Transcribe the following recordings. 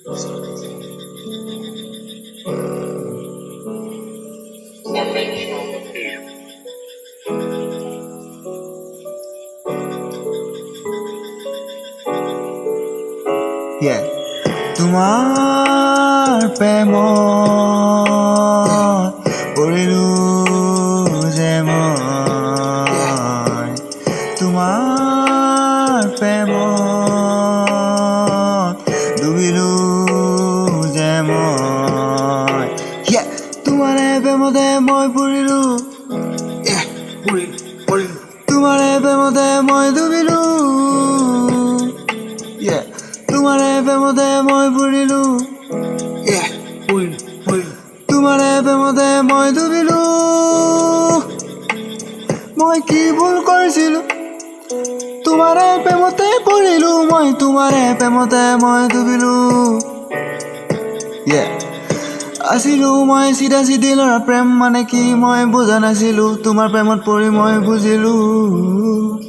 Yeah. তোমাৰ প্ৰেমত পৰিলোঁ যে মই তোমাৰ প্ৰেমত ডুবিলোঁ যে মই তোমাৰে প্ৰেমতে মই পৰিলোঁ তোমাৰে প্ৰেমতে মই ডুবিলোঁ তোমাৰে প্ৰেমতে মই পৰিলোঁ তোমাৰে প্ৰেমতে মই ডুবিলোঁ মই কি ভুল কৰিছিলোঁ তোমাৰে প্ৰেমতে পৰিলোঁ মই তোমাৰে প্ৰেমতে মই ডুবিলোঁ আছিলোঁ মই চিধা চিধি ল'ৰা প্ৰেম মানে কি মই বুজা নাছিলোঁ তোমাৰ প্ৰেমত পৰি মই বুজিলোঁ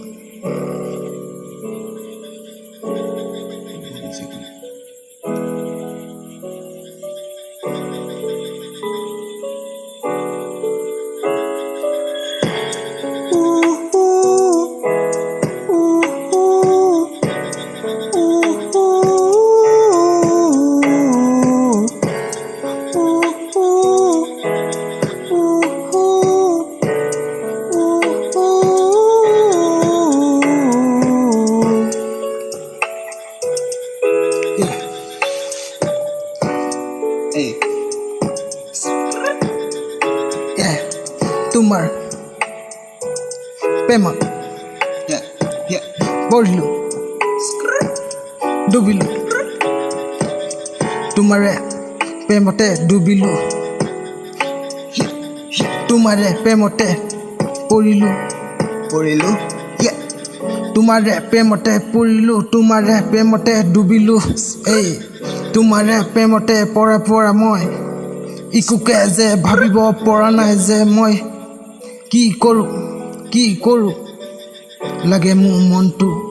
তোমাৰ প্ৰেমত পৰিলোঁ ডুবিলোঁ তোমাৰে প্ৰেমতে ডুবিলোঁ তোমাৰে প্ৰেমতে পৰিলোঁ তোমাৰে প্ৰেমতে পৰিলোঁ তোমাৰে প্ৰেমতে ডুবিলোঁ তোমাৰে প্ৰেমতে পৰা মই ইকুকে যে ভাবিব পৰা নাই যে মই কি কৰোঁ লাগে মোৰ মনটো